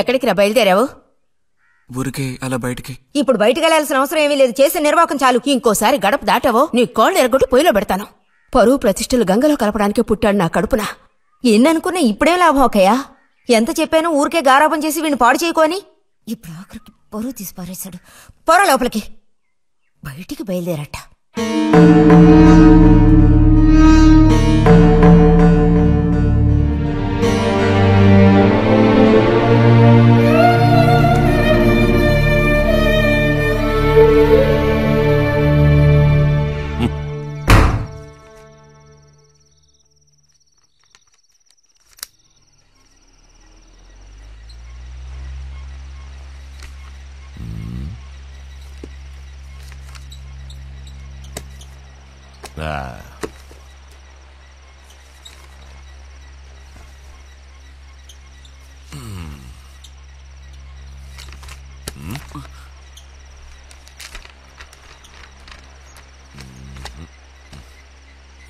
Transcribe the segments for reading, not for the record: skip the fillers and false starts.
ఎక్కడికి రా బయలుదేరావు? ఊరికే అలా బయటికి. ఇప్పుడు బయటికి వెళ్లాల్సిన అవసరం ఏమీ లేదు. చేసే నిర్వాకం చాలు. ఇంకోసారి గడప దాటావో నీ కోళ్ళు ఎరగొట్టి పొయ్యిలో పెడతాను. పరువు ప్రతిష్టలు గంగలో కలపడానికే పుట్టాడు నా కడుపున. ఎన్ననుకున్నా ఇప్పుడే లాభం ఒకయ్యా. ఎంత చెప్పాను ఊరికే గారాబం చేసి వీడిని పాడు చేయకోని. ఇప్పుడు ఆఖరికి పరువు తీసి పారేశాడు. పొర లోపలికి. బయటికి బయలుదేరట.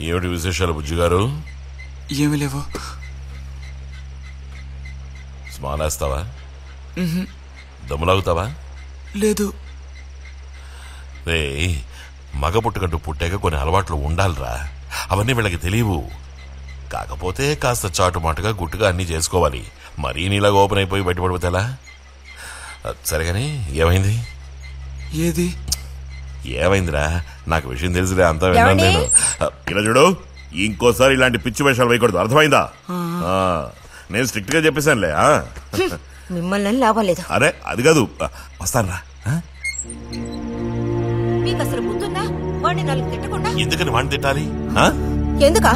ఏమిటి విశేషాలు బుజ్జిగారు? ఏమీ లేవు. స్మానేస్తావా? దమ్ములాగుతావా? లేదు. రే, మగ పుట్టుకంటూ పుట్టాక కొన్ని అలవాట్లు ఉండాలిరా. అవన్నీ వీళ్ళకి తెలియవు. కాకపోతే కాస్త చాటుమాటుగా గుట్టుగా అన్నీ చేసుకోవాలి. మరీ నీలాగా ఓపెన్ అయిపోయి బయటపడిపోతేలా? సరేగాని ఏమైంది? ఏది ఏమైందిరా? నాకు విషయం తెలిసిలే, అంతా విన్నాను నేను. ఇలా చూడు, ఇంకోసారి ఇలాంటి పిచ్చి వేషాలు వేయకూడదు, అర్థమైందా? నేను స్ట్రిక్ట్ గా చెప్పేశానులే. మిమ్మల్ని లాభం లేదు. అరే అది కాదు, వస్తానురా. మీకు అసలు గుర్తుందా? వాడిని నాలుగు తిట్టకుండా ఎందుకని వాడిని తిట్టాలి? ఎందుకా?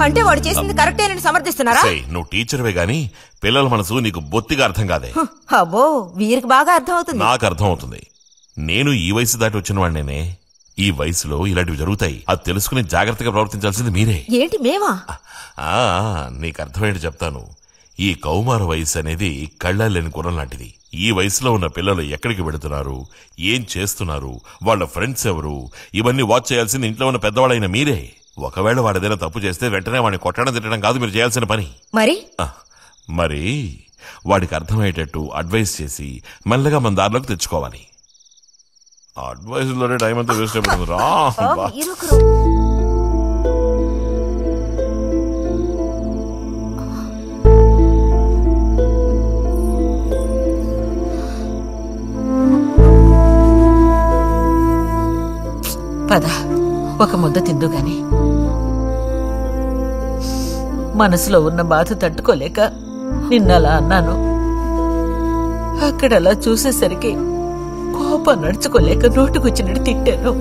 అంటే వాడు చేసింది కరెక్టేనని సమర్థిస్తున్నారా? నువ్వు టీచర్వే గాని పిల్లల మనసు నీకు బొత్తిగా అర్థం కాదే. అబ్బో, వీరికి బాగా అర్థం అవుతుంది. నాకు అర్థం అవుతుంది. నేను ఈ వయసు దాటి వచ్చిన వాడినేనే. ఈ వయసులో ఇలాంటివి జరుగుతాయి. అది తెలుసుకుని జాగ్రత్తగా ప్రవర్తించాల్సింది మీరే. ఏంటి మేమా? నీకు అర్థమేంటి చెప్తాను. ఈ కౌమార వయసు అనేది కళ్ళలేని గుర్రం లాంటిది. ఈ వయసులో ఉన్న పిల్లలు ఎక్కడికి వెళుతున్నారు, ఏం చేస్తున్నారు, వాళ్ళ ఫ్రెండ్స్ ఎవరు, ఇవన్నీ వాచ్ చేయాల్సింది ఇంట్లో ఉన్న పెద్దవాళ్ళైన మీరే. ఒకవేళ వాడేదైనా తప్పు చేస్తే వెంటనే వాడిని కొట్టడం తిట్టడం కాదు మీరు చేయాల్సిన పని. మరి వాడికి అర్థమయ్యేటట్టు అడ్వైస్ చేసి మెల్లగా మన దారిలోకి తెచ్చుకోవాలి. అడ్వైస్ లోనే టైం అంతా వేస్ట్ అయిపోతుంది రా. పద, ఒక ముద్ద తిందు గాని. మనసులో ఉన్న బాధ తట్టుకోలేక నిన్నలా అన్నాను. అక్కడలా చూసేసరికి కోపం నడుచుకోలేక నోటుకొచ్చినట్టు తిట్టాను.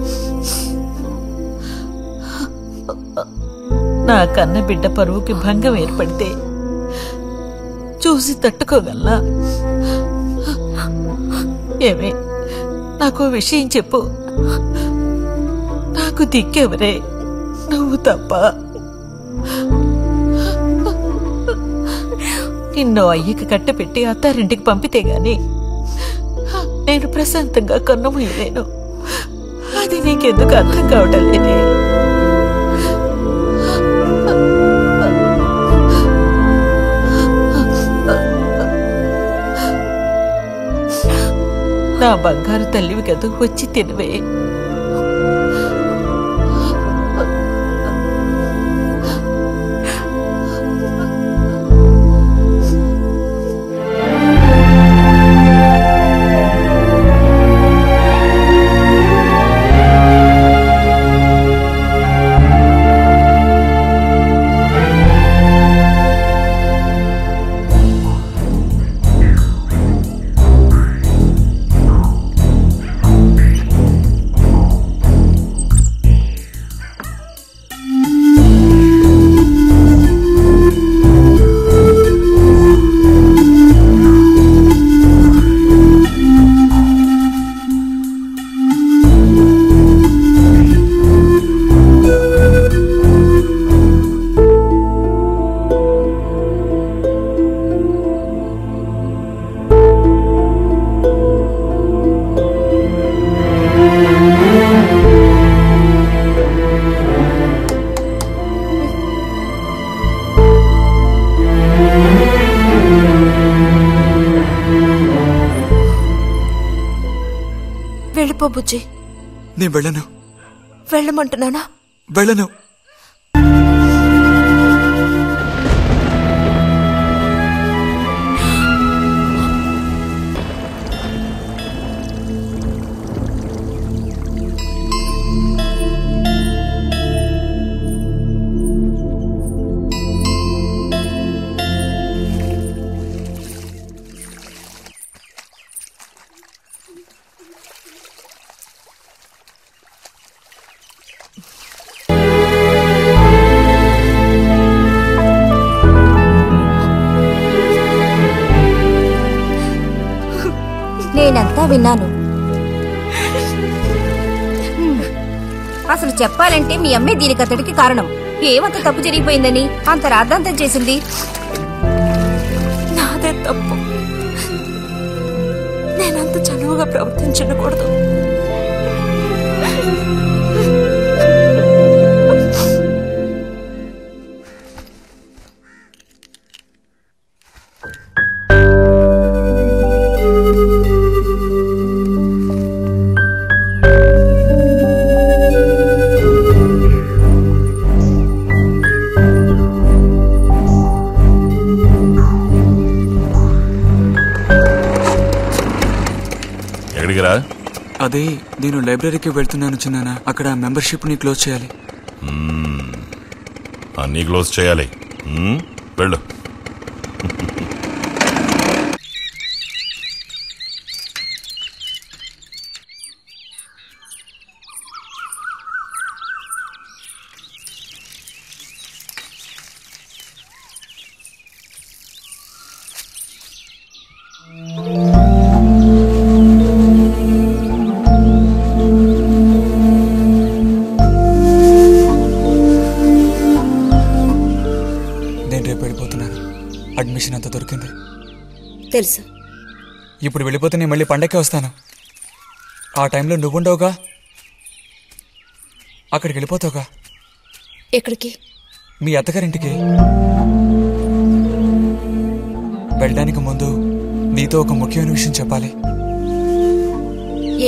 నా కన్న బిడ్డ పరువుకి భంగం ఏర్పడితే చూసి తట్టుకోగలనా? ఏమే, నాకు విషయం చెప్పు. నాకు దిక్కెవరే? నువ్వు తప్ప. నిన్నో అయ్యకి కట్టపెట్టి అత్తారింటికి పంపితే గాని నేను ప్రశాంతంగా కన్నుమూయలేను. అది నీకెందుకు అర్థం కావటం లేదే? నా బంగారు తల్లివి కదా, వచ్చి తినవే. వెళ్ళిపో బుజ్జి. నేను వెళ్ళను. వెళ్ళమంటున్నానా? వెళ్ళను. నేనంతా విన్నాను. అసలు చెప్పాలంటే మీ అమ్మే దీనికి అతడికి కారణం. ఏమంత తప్పు జరిగిపోయిందని అంత రాద్ధాంతం చేసింది? నాదే తప్పు. నేనంత చనువుగా ప్రవర్తించకూడదు. అదే నేను లైబ్రరీకి వెళ్తున్నాను చిన్నానా. అక్కడ మెంబర్షిప్ ని క్లోజ్ చేయాలి. అన్నీ క్లోజ్ చేయాలి. వెళ్ళు. అడ్మిషన్ అంతా దొరికింది. తెలుసు. ఇప్పుడు వెళ్ళిపోతే నేను మళ్ళీ పండక్కి వస్తాను. ఆ టైంలో నువ్వుండవుగా. అక్కడికి వెళ్ళిపోతావుగా. ఎక్కడికి? మీ అత్తగారింటికి. వెళ్ళడానికి ముందు నీతో ఒక ముఖ్యమైన విషయం చెప్పాలి.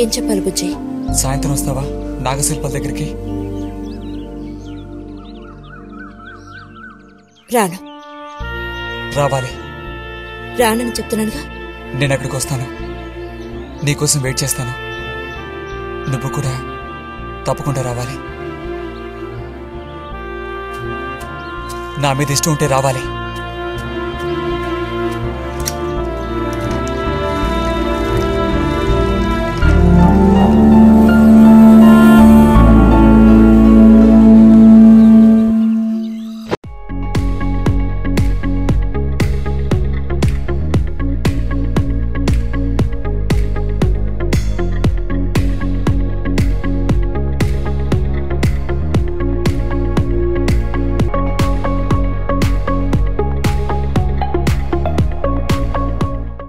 ఏం చెప్పాలి బుజ్జి? సాయంత్రం వస్తావా నాగశిల్పాల దగ్గరికి? రాను. రావాలి. రానని చెప్తున్నానుగా. నేను అక్కడికి వస్తాను. నీకోసం వెయిట్ చేస్తాను. నువ్వు కూడా తప్పకుండా రావాలి. నా మీద ఇష్టం ఉంటే రావాలి.